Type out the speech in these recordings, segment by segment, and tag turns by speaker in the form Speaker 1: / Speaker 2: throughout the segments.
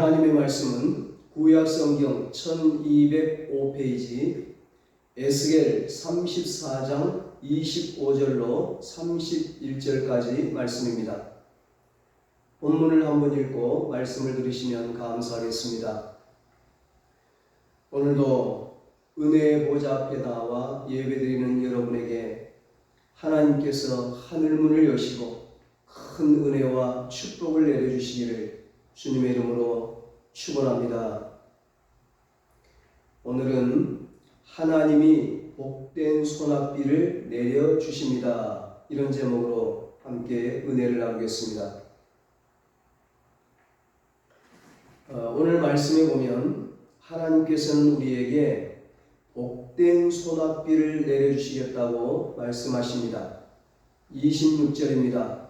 Speaker 1: 하나님의 말씀은 구약성경 1205페이지 에스겔 34장 25절로 31절까지 말씀입니다. 본문을 한번 읽고 말씀을 들으시면 감사하겠습니다. 오늘도 은혜의 보좌 앞에 나와 예배드리는 여러분에게 하나님께서 하늘문을 여시고 큰 은혜와 축복을 내려주시기를 주님의 이름으로 축원합니다. 오늘은 하나님이 복된 소낙비를 내려주십니다. 이런 제목으로 함께 은혜를 나누겠습니다. 오늘 말씀에 보면 하나님께서는 우리에게 복된 소낙비를 내려주시겠다고 말씀하십니다. 26절입니다.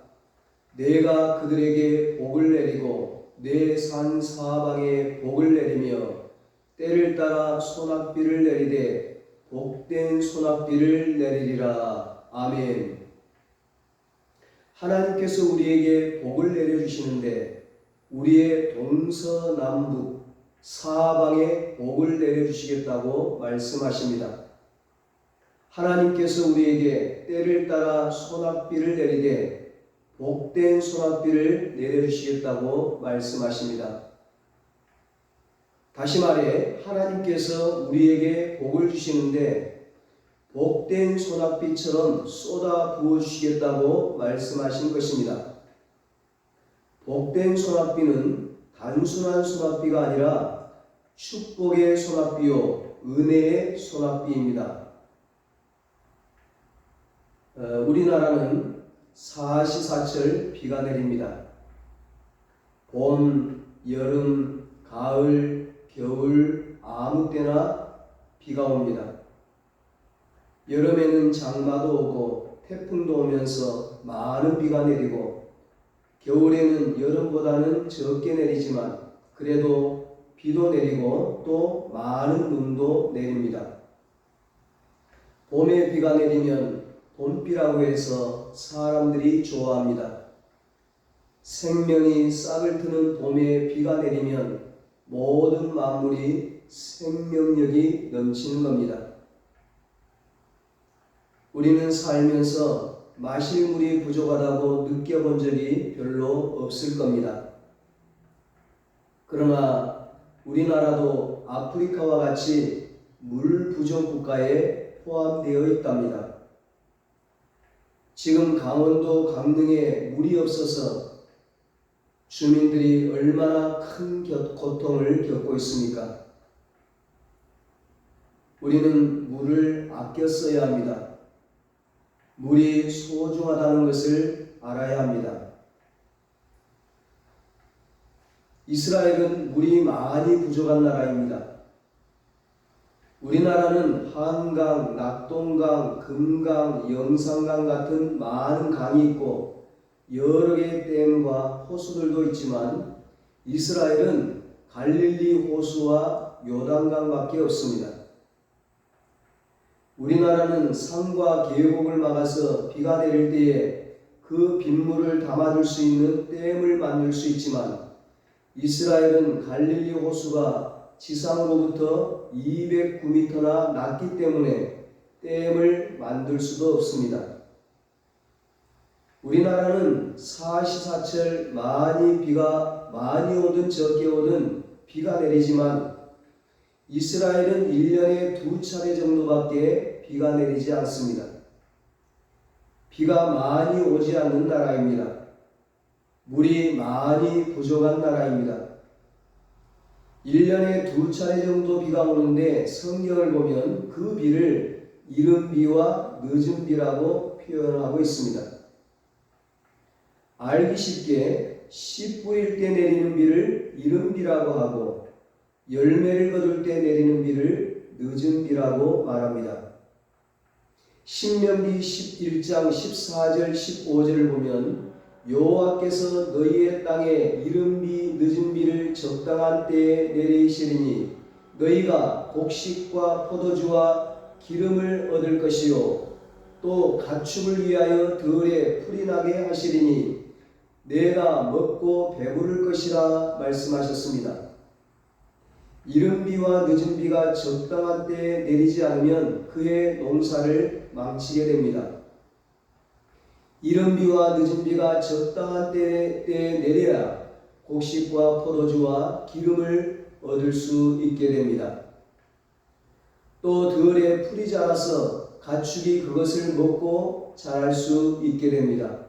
Speaker 1: 내가 그들에게 복을 내리고 내 산 사방에 복을 내리며 때를 따라 소낙비를 내리되 복된 소낙비를 내리리라. 아멘. 하나님께서 우리에게 복을 내려주시는데 우리의 동서남북 사방에 복을 내려주시겠다고 말씀하십니다. 하나님께서 우리에게 때를 따라 소낙비를 내리되 복된 소낙비를 내려주시겠다고 말씀하십니다. 다시 말해 하나님께서 우리에게 복을 주시는데 복된 소낙비처럼 쏟아 부어주시겠다고 말씀하신 것입니다. 복된 소낙비는 단순한 소낙비가 아니라 축복의 소낙비요 은혜의 소낙비입니다. 우리나라는 사시사철 비가 내립니다. 봄, 여름, 가을, 겨울 아무 때나 비가 옵니다. 여름에는 장마도 오고 태풍도 오면서 많은 비가 내리고 겨울에는 여름보다는 적게 내리지만 그래도 비도 내리고 또 많은 눈도 내립니다. 봄에 비가 내리면 봄비라고 해서 사람들이 좋아합니다. 생명이 싹을 트는 봄에 비가 내리면 모든 만물이 생명력이 넘치는 겁니다. 우리는 살면서 마실 물이 부족하다고 느껴본 적이 별로 없을 겁니다. 그러나 우리나라도 아프리카와 같이 물 부족 국가에 포함되어 있답니다. 지금 강원도 강릉에 물이 없어서 주민들이 얼마나 큰 고통을 겪고 있습니까? 우리는 물을 아껴 써야 합니다. 물이 소중하다는 것을 알아야 합니다. 이스라엘은 물이 많이 부족한 나라입니다. 우리나라는 한강, 낙동강, 금강, 영산강 같은 많은 강이 있고 여러 개의 댐과 호수들도 있지만 이스라엘은 갈릴리 호수와 요단강밖에 없습니다. 우리나라는 산과 계곡을 막아서 비가 내릴 때에 그 빗물을 담아둘 수 있는 댐을 만들 수 있지만 이스라엘은 갈릴리 호수가 지상으로부터 209m나 낮기 때문에 댐을 만들 수도 없습니다. 우리나라는 사시사철 비가 많이 오든 적게 오든 비가 내리지만 이스라엘은 1년에 2차례 정도밖에 비가 내리지 않습니다. 비가 많이 오지 않는 나라입니다. 물이 많이 부족한 나라입니다. 1년에 2차례 정도 비가 오는데 성경을 보면 그 비를 이른 비와 늦은 비라고 표현하고 있습니다. 알기 쉽게 씨 뿌릴 때 내리는 비를 이른 비라고 하고 열매를 거둘 때 내리는 비를 늦은 비라고 말합니다. 신명기 11장 14절 15절을 보면 여호와께서 너희의 땅에 이른 비 늦은 비를 적당한 때에 내리시리니 너희가 곡식과 포도주와 기름을 얻을 것이요 또 가축을 위하여 들에 풀이 나게 하시리니 내가 먹고 배부를 것이라 말씀하셨습니다. 이른 비와 늦은 비가 적당한 때에 내리지 않으면 그의 농사를 망치게 됩니다. 이른 비와 늦은 비가 적당한 때에 내려야 곡식과 포도주와 기름을 얻을 수 있게 됩니다. 또 들에 풀이 자라서 가축이 그것을 먹고 자랄 수 있게 됩니다.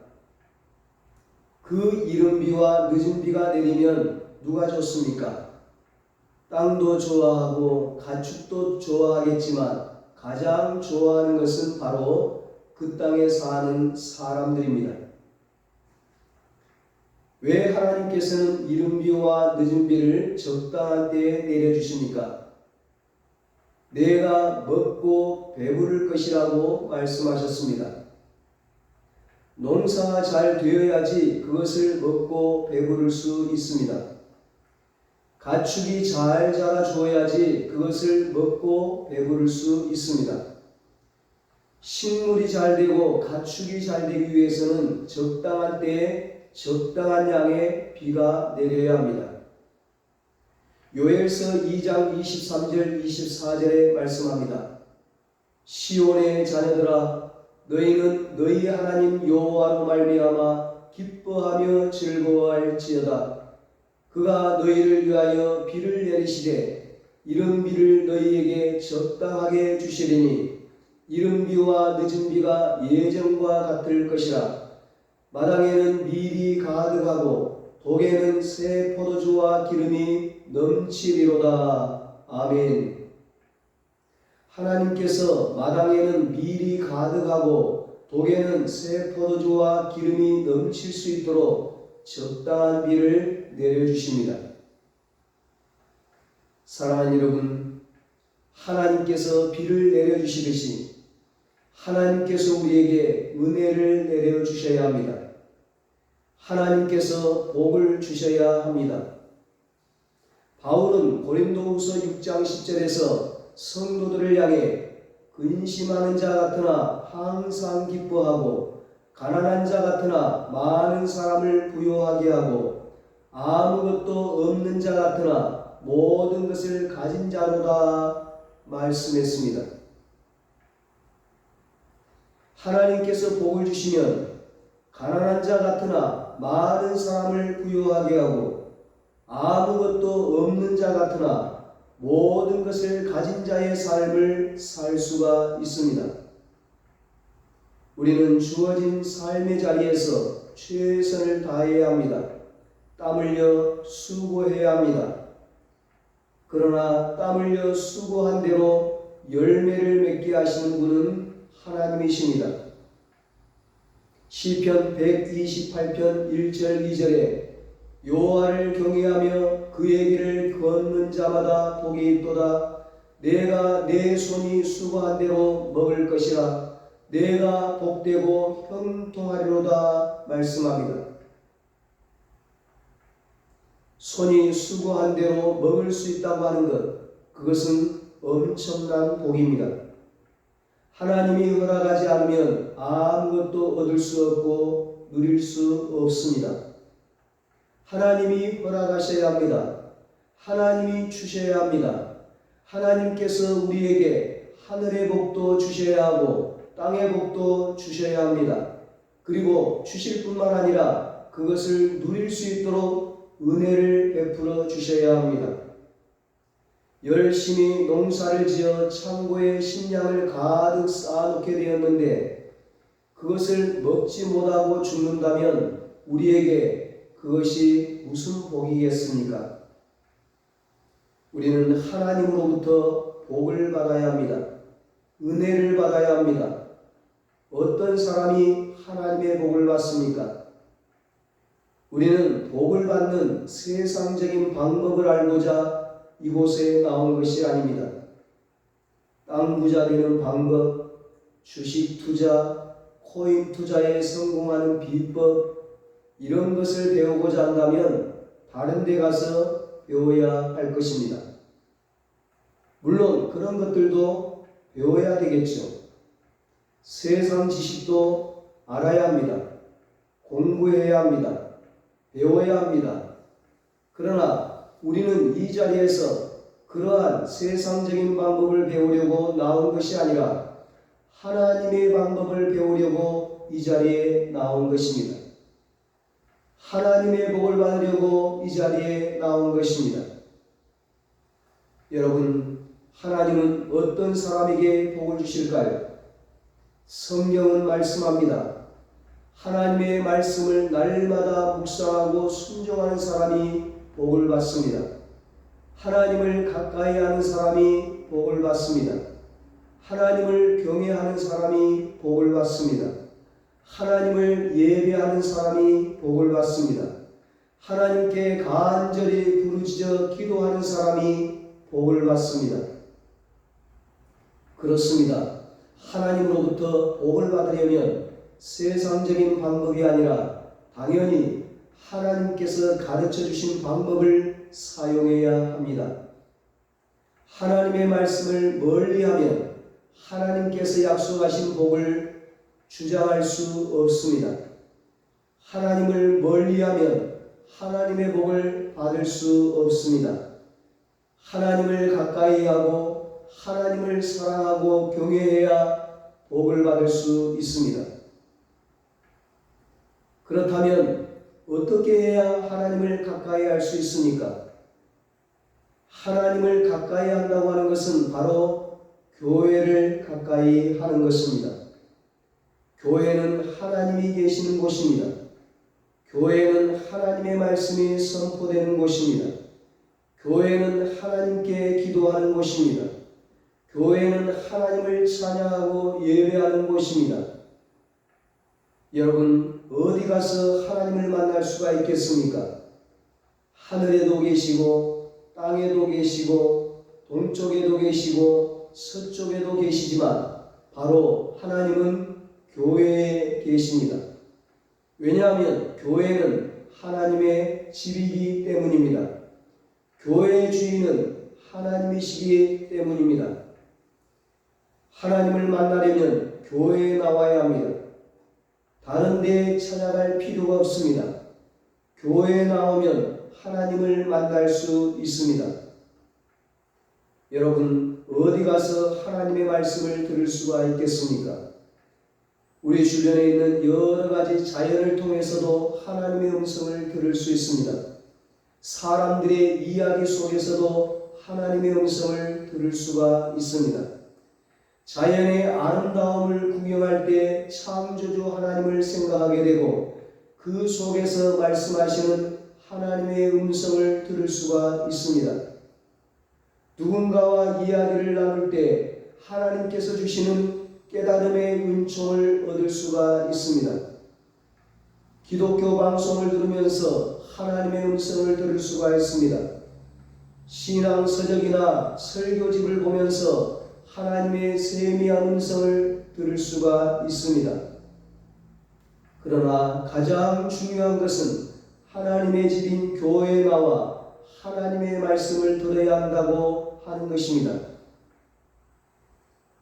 Speaker 1: 그 이른 비와 늦은 비가 내리면 누가 좋습니까? 땅도 좋아하고 가축도 좋아하겠지만 가장 좋아하는 것은 바로 그 땅에 사는 사람들입니다. 왜 하나님께서는 이른 비와 늦은 비를 적당한 때에 내려주십니까? 내가 먹고 배부를 것이라고 말씀하셨습니다. 농사가 잘 되어야지 그것을 먹고 배부를 수 있습니다. 가축이 잘 자라 주어야지 그것을 먹고 배부를 수 있습니다. 식물이 잘 되고 가축이 잘 되기 위해서는 적당한 때에 적당한 양의 비가 내려야 합니다. 요엘서 2장 23절 24절에 말씀합니다. 시온의 자녀들아 너희는 너희 하나님 여호와로 말미암아 기뻐하며 즐거워할지어다. 그가 너희를 위하여 비를 내리시되 이른 비를 너희에게 적당하게 주시리니 이른 비와 늦은 비가 예전과 같을 것이라. 마당에는 밀이 가득하고 독에는 새 포도주와 기름이 넘치리로다. 아멘. 하나님께서 마당에는 밀이 가득하고 독에는 새 포도주와 기름이 넘칠 수 있도록 적당한 비를 내려주십니다. 사랑하는 여러분, 하나님께서 비를 내려주시듯이 하나님께서 우리에게 은혜를 내려주셔야 합니다. 하나님께서 복을 주셔야 합니다. 바울은 고린도후서 6장 10절에서 성도들을 향해 근심하는 자 같으나 항상 기뻐하고 가난한 자 같으나 많은 사람을 부요하게 하고 아무것도 없는 자 같으나 모든 것을 가진 자로다 말씀했습니다. 하나님께서 복을 주시면 가난한 자 같으나 많은 사람을 부요하게 하고 아무것도 없는 자 같으나 모든 것을 가진 자의 삶을 살 수가 있습니다. 우리는 주어진 삶의 자리에서 최선을 다해야 합니다. 땀 흘려 수고해야 합니다. 그러나 땀 흘려 수고한 대로 열매를 맺게 하시는 분은 하나님이십니다. 시편 128편 1절 2절에 여호와를 경외하며 그의 길을 걷는 자마다 복이 있도다. 내가 내 손이 수고한 대로 먹을 것이라. 내가 복되고 형통하리로다 말씀합니다. 손이 수고한 대로 먹을 수 있다고 하는 것, 그것은 엄청난 복입니다. 하나님이 허락하지 않으면 아무것도 얻을 수 없고 누릴 수 없습니다. 하나님이 허락하셔야 합니다. 하나님이 주셔야 합니다. 하나님께서 우리에게 하늘의 복도 주셔야 하고 땅의 복도 주셔야 합니다. 그리고 주실 뿐만 아니라 그것을 누릴 수 있도록 은혜를 베풀어 주셔야 합니다. 열심히 농사를 지어 창고에 식량을 가득 쌓아놓게 되었는데 그것을 먹지 못하고 죽는다면 우리에게 그것이 무슨 복이겠습니까? 우리는 하나님으로부터 복을 받아야 합니다. 은혜를 받아야 합니다. 어떤 사람이 하나님의 복을 받습니까? 우리는 복을 받는 세상적인 방법을 알고자 이곳에 나온 것이 아닙니다. 땅 부자 되는 방법, 주식 투자, 코인 투자에 성공하는 비법, 이런 것을 배우고자 한다면 다른 데 가서 배워야 할 것입니다. 물론 그런 것들도 배워야 되겠죠. 세상 지식도 알아야 합니다. 공부해야 합니다. 배워야 합니다. 그러나 우리는 이 자리에서 그러한 세상적인 방법을 배우려고 나온 것이 아니라 하나님의 방법을 배우려고 이 자리에 나온 것입니다. 하나님의 복을 받으려고 이 자리에 나온 것입니다. 여러분, 하나님은 어떤 사람에게 복을 주실까요? 성경은 말씀합니다. 하나님의 말씀을 날마다 묵상하고 순종하는 사람이 복을 받습니다. 하나님을 가까이 하는 사람이 복을 받습니다. 하나님을 경외하는 사람이 복을 받습니다. 하나님을 예배하는 사람이 복을 받습니다. 하나님께 간절히 부르짖어 기도하는 사람이 복을 받습니다. 그렇습니다. 하나님으로부터 복을 받으려면 세상적인 방법이 아니라 당연히 하나님께서 가르쳐 주신 방법을 사용해야 합니다. 하나님의 말씀을 멀리하면 하나님께서 약속하신 복을 주장할 수 없습니다. 하나님을 멀리하면 하나님의 복을 받을 수 없습니다. 하나님을 가까이 하고 하나님을 사랑하고 경외해야 복을 받을 수 있습니다. 그렇다면 어떻게 해야 하나님을 가까이 할 수 있습니까? 하나님을 가까이 한다고 하는 것은 바로 교회를 가까이 하는 것입니다. 교회는 하나님이 계시는 곳입니다. 교회는 하나님의 말씀이 선포되는 곳입니다. 교회는 하나님께 기도하는 곳입니다. 교회는 하나님을 찬양하고 예배하는 곳입니다. 여러분, 어디 가서 하나님을 만날 수가 있겠습니까? 하늘에도 계시고 땅에도 계시고 동쪽에도 계시고 서쪽에도 계시지만 바로 하나님은 교회에 계십니다. 왜냐하면 교회는 하나님의 집이기 때문입니다. 교회의 주인은 하나님이시기 때문입니다. 하나님을 만나려면 교회에 나와야 합니다. 다른 데에 찾아갈 필요가 없습니다. 교회에 나오면 하나님을 만날 수 있습니다. 여러분, 어디 가서 하나님의 말씀을 들을 수가 있겠습니까? 우리 주변에 있는 여러 가지 자연을 통해서도 하나님의 음성을 들을 수 있습니다. 사람들의 이야기 속에서도 하나님의 음성을 들을 수가 있습니다. 자연의 아름다움을 구경할 때 창조주 하나님을 생각하게 되고 그 속에서 말씀하시는 하나님의 음성을 들을 수가 있습니다. 누군가와 이야기를 나눌 때 하나님께서 주시는 깨달음의 은총을 얻을 수가 있습니다. 기독교 방송을 들으면서 하나님의 음성을 들을 수가 있습니다. 신앙 서적이나 설교집을 보면서 하나님의 세미한 음성을 들을 수가 있습니다. 그러나 가장 중요한 것은 하나님의 집인 교회에 나와 하나님의 말씀을 들어야 한다고 하는 것입니다.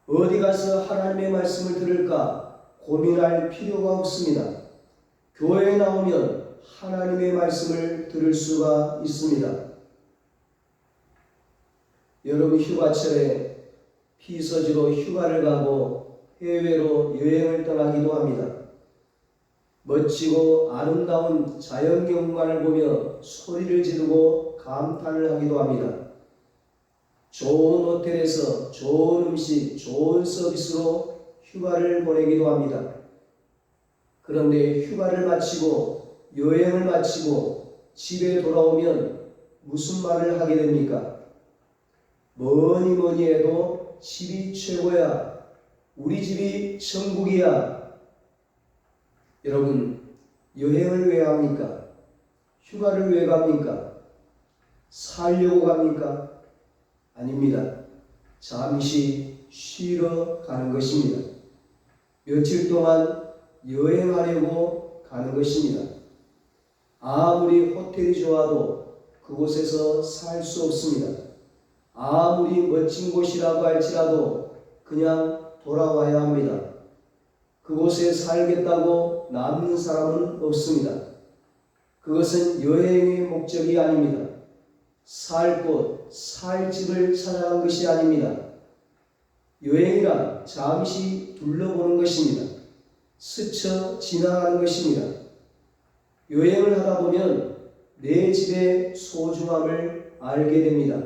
Speaker 1: 어디 가서 하나님의 말씀을 들을까 고민할 필요가 없습니다. 교회에 나오면 하나님의 말씀을 들을 수가 있습니다. 여러분, 휴가철에 피서지로 휴가를 가고 해외로 여행을 떠나기도 합니다. 멋지고 아름다운 자연경관을 보며 소리를 지르고 감탄을 하기도 합니다. 좋은 호텔에서 좋은 음식, 좋은 서비스로 휴가를 보내기도 합니다. 그런데 휴가를 마치고 여행을 마치고 집에 돌아오면 무슨 말을 하게 됩니까? 뭐니 해도 집이 최고야. 우리 집이 천국이야. 여러분, 여행을 왜 합니까? 휴가를 왜 갑니까? 살려고 갑니까? 아닙니다. 잠시 쉬러 가는 것입니다. 며칠 동안 여행하려고 가는 것입니다. 아무리 호텔이 좋아도 그곳에서 살 수 없습니다. 아무리 멋진 곳이라고 할지라도 그냥 돌아와야 합니다. 그곳에 살겠다고 남는 사람은 없습니다. 그것은 여행의 목적이 아닙니다. 살 곳, 살 집을 찾아간 것이 아닙니다. 여행이란 잠시 둘러보는 것입니다. 스쳐 지나가는 것입니다. 여행을 하다 보면 내 집의 소중함을 알게 됩니다.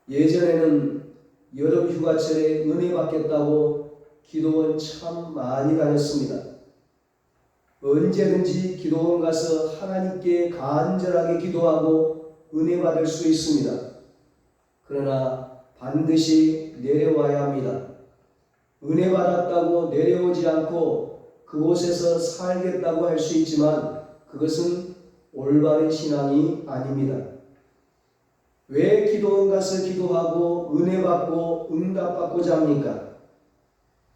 Speaker 1: 예전에는 여름 휴가철에 은혜 받겠다고 기도원 참 많이 다녔습니다. 언제든지 기도원 가서 하나님께 간절하게 기도하고 은혜 받을 수 있습니다. 그러나 반드시 내려와야 합니다. 은혜 받았다고 내려오지 않고 그곳에서 살겠다고 할 수 있지만 그것은 올바른 신앙이 아닙니다. 왜 기도원 가서 기도하고 은혜 받고 응답받고자 합니까?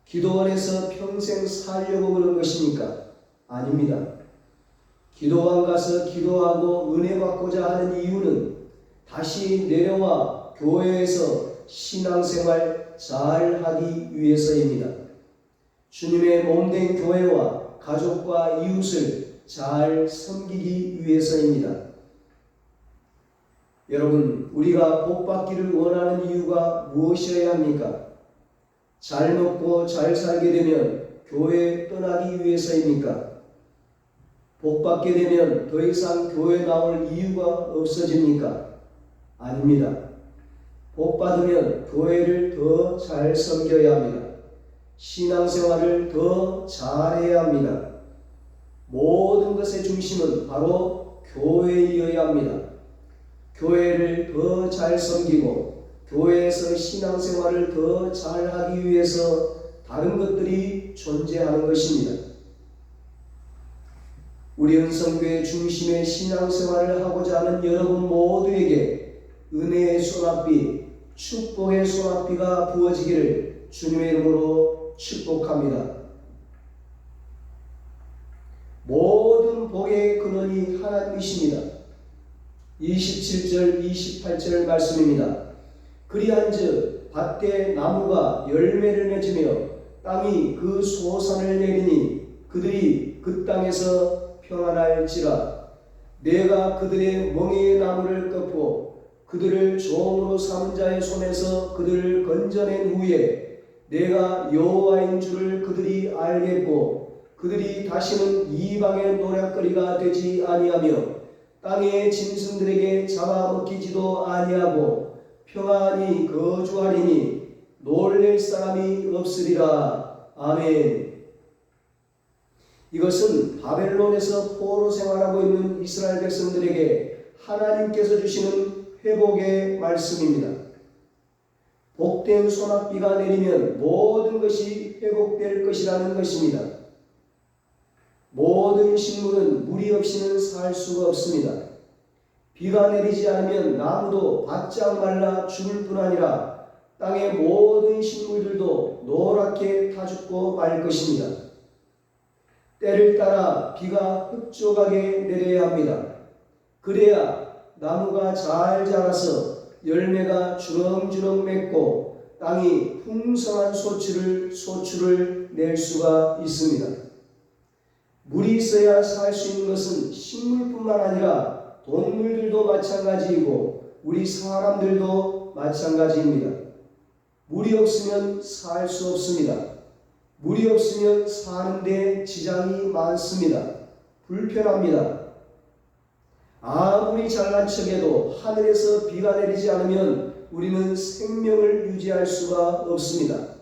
Speaker 1: 기도원에서 평생 살려고 그런 것입니까? 아닙니다. 기도원 가서 기도하고 은혜 받고자 하는 이유는 다시 내려와 교회에서 신앙생활 잘 하기 위해서입니다. 주님의 몸된 교회와 가족과 이웃을 잘 섬기기 위해서입니다. 여러분, 우리가 복받기를 원하는 이유가 무엇이어야 합니까? 잘 먹고 잘 살게 되면 교회 떠나기 위해서입니까? 복받게 되면 더 이상 교회 나올 이유가 없어집니까? 아닙니다. 복받으면 교회를 더 잘 섬겨야 합니다. 신앙생활을 더 잘해야 합니다. 모든 것의 중심은 바로 교회이어야 합니다. 교회를 더 잘 섬기고 교회에서 신앙생활을 더 잘하기 위해서 다른 것들이 존재하는 것입니다. 우리 은성교회 중심의 신앙생활을 하고자 하는 여러분 모두에게 은혜의 소낙비, 축복의 소낙비가 부어지기를 주님의 이름으로 축복합니다. 모든 복의 근원이 하나님이십니다. 27절 28절 말씀입니다. 그리한즉 밭에 나무가 열매를 맺으며 땅이 그 소산을 내리니 그들이 그 땅에서 평안할지라. 내가 그들의 멍에의 나무를 꺾고 그들을 종으로 삼은 자의 손에서 그들을 건져낸 후에 내가 여호와인 줄을 그들이 알겠고 그들이 다시는 이방의 노략거리가 되지 아니하며 땅의 짐승들에게 잡아먹히지도 아니하고 평안히 거주하리니 놀랄 사람이 없으리라. 아멘. 이것은 바벨론에서 포로 생활하고 있는 이스라엘 백성들에게 하나님께서 주시는 회복의 말씀입니다. 복된 소낙비가 내리면 모든 것이 회복될 것이라는 것입니다. 모든 식물은 물이 없이는 살 수가 없습니다. 비가 내리지 않으면 나무도 바짝 말라 죽을 뿐 아니라 땅의 모든 식물들도 노랗게 타 죽고 말 것입니다. 때를 따라 비가 흡족하게 내려야 합니다. 그래야 나무가 잘 자라서 열매가 주렁주렁 맺고 땅이 풍성한 소출을 낼 수가 있습니다. 물이 있어야 살 수 있는 것은 식물뿐만 아니라 동물들도 마찬가지이고 우리 사람들도 마찬가지입니다. 물이 없으면 살 수 없습니다. 물이 없으면 사는데 지장이 많습니다. 불편합니다. 아무리 잘난 척해도 하늘에서 비가 내리지 않으면 우리는 생명을 유지할 수가 없습니다.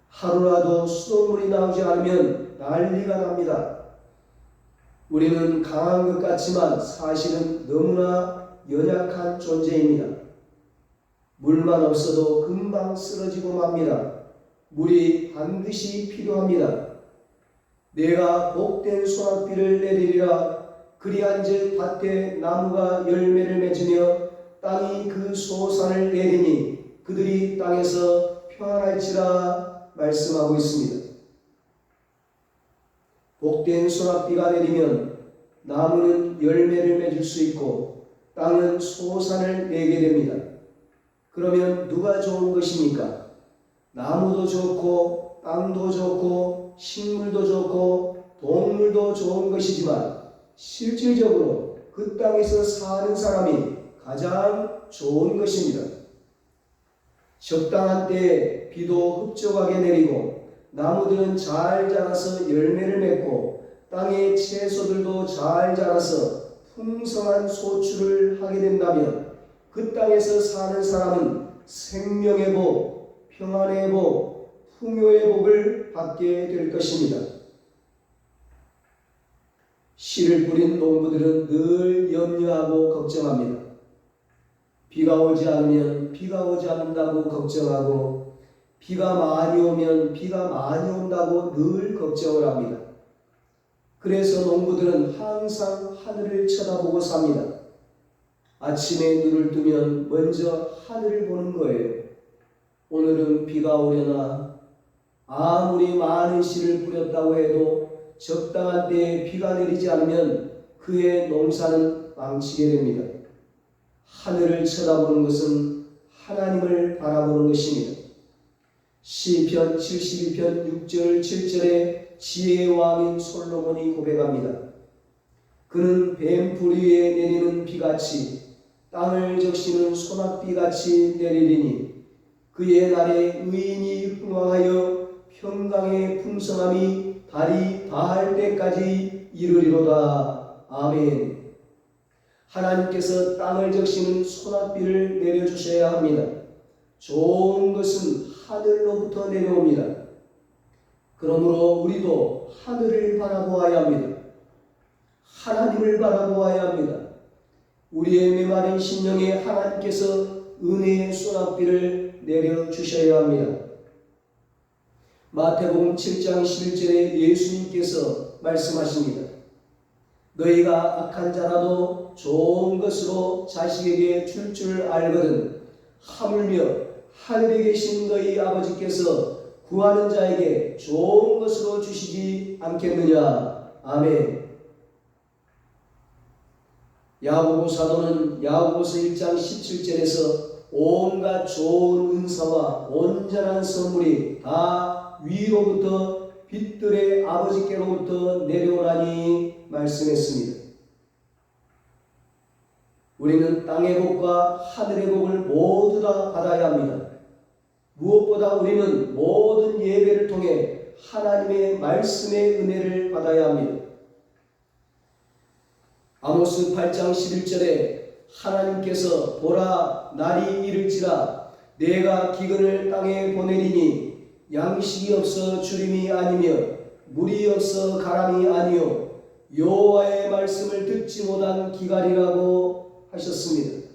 Speaker 1: 하루라도 수돗물이 나오지 않으면 난리가 납니다. 우리는 강한 것 같지만 사실은 너무나 연약한 존재입니다. 물만 없어도 금방 쓰러지고 맙니다. 물이 반드시 필요합니다. 내가 복된 소낙비를 내리리라. 그리한즉 밭에 나무가 열매를 맺으며 땅이 그 소산을 내리니 그들이 땅에서 평안할지라 말씀하고 있습니다. 복된 소낙비가 내리면 나무는 열매를 맺을 수 있고 땅은 소산을 내게 됩니다. 그러면 누가 좋은 것입니까? 나무도 좋고 땅도 좋고 식물도 좋고 동물도 좋은 것이지만 실질적으로 그 땅에서 사는 사람이 가장 좋은 것입니다. 적당한 때에 비도 흡족하게 내리고 나무들은 잘 자라서 열매를 맺고 땅의 채소들도 잘 자라서 풍성한 소출을 하게 된다면 그 땅에서 사는 사람은 생명의 복, 평안의 복, 풍요의 복을 받게 될 것입니다. 씨를 뿌린 농부들은 늘 염려하고 걱정합니다. 비가 오지 않으면 비가 오지 않는다고 걱정하고 비가 많이 오면 비가 많이 온다고 늘 걱정을 합니다. 그래서 농부들은 항상 하늘을 쳐다보고 삽니다. 아침에 눈을 뜨면 먼저 하늘을 보는 거예요. 오늘은 비가 오려나? 아무리 많은 씨를 뿌렸다고 해도 적당한 때에 비가 내리지 않으면 그의 농사는 망치게 됩니다. 하늘을 쳐다보는 것은 하나님을 바라보는 것입니다. 시편 72편 6절 7절에 지혜의 왕인 솔로몬이 고백합니다. 그는 뱀풀 위에 내리는 비같이 땅을 적시는 소낙비같이 내리리니 그의 날에 의인이 흥왕하여 평강의 풍성함이 달이 다할 때까지 이르리로다. 아멘. 하나님께서 땅을 적시는 소낙비를 내려주셔야 합니다. 좋은 것은 하늘로부터 내려옵니다. 그러므로 우리도 하늘을 바라보아야 합니다. 하나님을 바라보아야 합니다. 우리의 메마른 심령에 하나님께서 은혜의 소낙비를 내려주셔야 합니다. 마태복음 7장 11절에 예수님께서 말씀하십니다. 너희가 악한 자라도 좋은 것으로 자식에게 줄 줄 알거든 하물며 하늘에 계신 너희 아버지께서 구하는 자에게 좋은 것으로 주시지 않겠느냐. 아멘. 야고보 사도는 야고보서 1장 17절에서 온갖 좋은 은사와 온전한 선물이 다 위로부터 빛들의 아버지께로부터 내려오라니 말씀했습니다. 우리는 땅의 복과 하늘의 복을 모두 다 받아야 합니다. 무엇보다 우리는 모든 예배를 통해 하나님의 말씀의 은혜를 받아야 합니다. 아모스 8장 11절에 하나님께서 보라 날이 이를지라 내가 기근을 땅에 보내리니 양식이 없어 주림이 아니며 물이 없어 가람이 아니요 여호와의 말씀을 듣지 못한 기갈이라고 하셨습니다.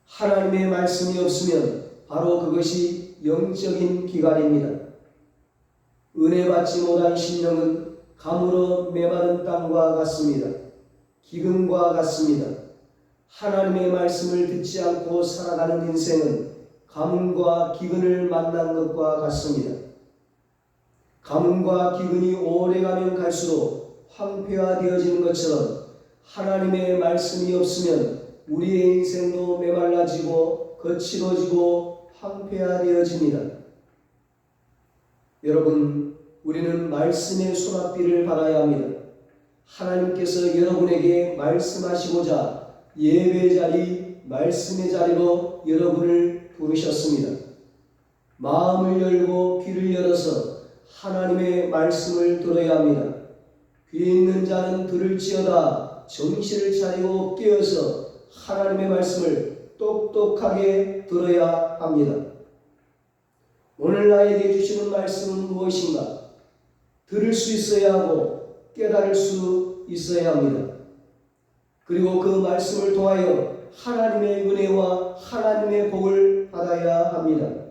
Speaker 1: 하나님의 말씀이 없으면 바로 그것이 영적인 기갈입니다. 은혜 받지 못한 심령은 가물어 메마른 땅과 같습니다. 기근과 같습니다. 하나님의 말씀을 듣지 않고 살아가는 인생은 가뭄과 기근을 만난 것과 같습니다. 가뭄과 기근이 오래가면 갈수록 황폐화되어지는 것처럼 하나님의 말씀이 없으면 우리의 인생도 메말라지고 거칠어지고 황폐화되어집니다. 여러분, 우리는 말씀의 소낙비를 받아야 합니다. 하나님께서 여러분에게 말씀하시고자 예배 자리, 말씀의 자리로 여러분을 부르셨습니다. 마음을 열고 귀를 열어서 하나님의 말씀을 들어야 합니다. 귀 있는 자는 들을지어다 정신을 차리고 깨어서 하나님의 말씀을 똑똑하게 들어야 합니다. 오늘 나에게 주시는 말씀은 무엇인가? 들을 수 있어야 하고 깨달을 수 있어야 합니다. 그리고 그 말씀을 통하여 하나님의 은혜와 하나님의 복을 받아야 합니다.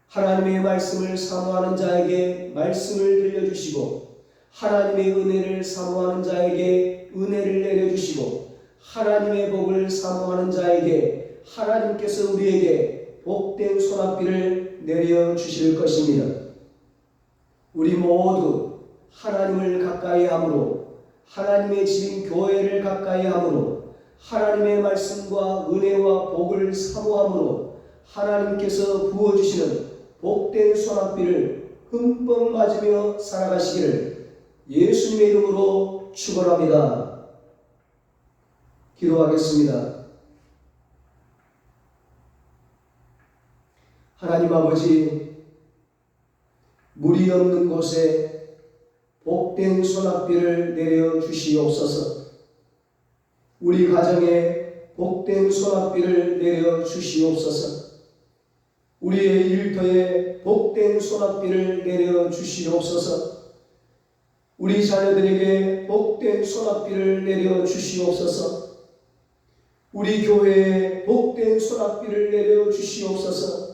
Speaker 1: 하나님의 말씀을 사모하는 자에게 말씀을 들려주시고 하나님의 은혜를 사모하는 자에게 은혜를 내려주시고 하나님의 복을 사모하는 자에게 하나님께서 우리에게 복된 소낙비를 내려주실 것입니다. 우리 모두 하나님을 가까이 함으로 하나님의 집인 교회를 가까이 함으로 하나님의 말씀과 은혜와 복을 사모함으로 하나님께서 부어주시는 복된 소낙비를 흠뻑 맞으며 살아가시기를 예수님의 이름으로 축원합니다. 기도하겠습니다. 하나님 아버지, 물이 없는 곳에 복된 소낙비를 내려 주시옵소서. 우리 가정에 복된 소낙비를 내려 주시옵소서. 우리의 일터에 복된 소낙비를 내려 주시옵소서. 우리 자녀들에게 복된 소낙비를 내려 주시옵소서. 우리 교회에 복된 소낙비를 내려 주시옵소서.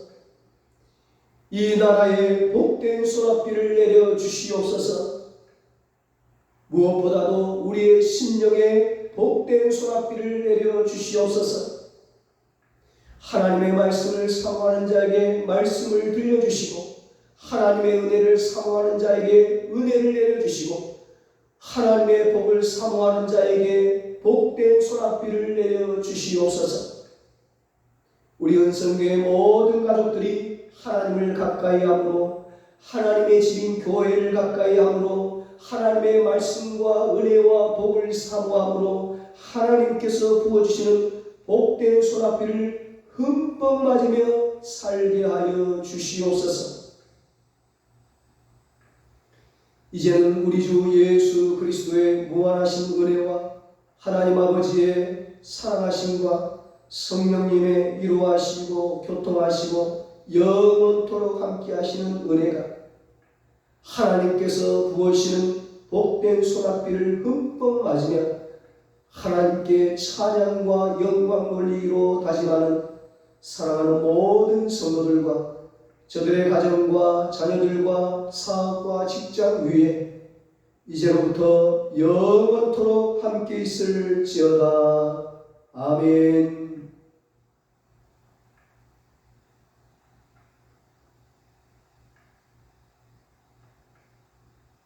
Speaker 1: 이 나라에 복된 소낙비를 내려 주시옵소서. 무엇보다도 우리의 심령에 복된 소낙비를 내려 주시옵소서. 하나님의 말씀을 사모하는 자에게 말씀을 들려주시고, 하나님의 은혜를 사모하는 자에게 은혜를 내려주시고, 하나님의 복을 사모하는 자에게 복된 소낙비를 내려 주시옵소서. 우리 은성교회 모든 가족들이 하나님을 가까이 함으로, 하나님의 집인 교회를 가까이 함으로, 하나님의 말씀과 은혜와 복을 사모함으로 하나님께서 부어주시는 복된 소낙비를 흠뻑 맞으며 살게 하여 주시옵소서. 이제는 우리 주 예수 그리스도의 무한하신 은혜와 하나님 아버지의 사랑하심과 성령님의 위로하시고 교통하시고 영원토록 함께 하시는 은혜가, 하나님께서 부으시는 복된 소낙비를 흠뻑 맞으며 하나님께 찬양과 영광 돌리기로 다짐하는 사랑하는 모든 성도들과 저들의 가정과 자녀들과 사업과 직장 위에 이제로부터 영원토록 함께 있을지어다. 아멘.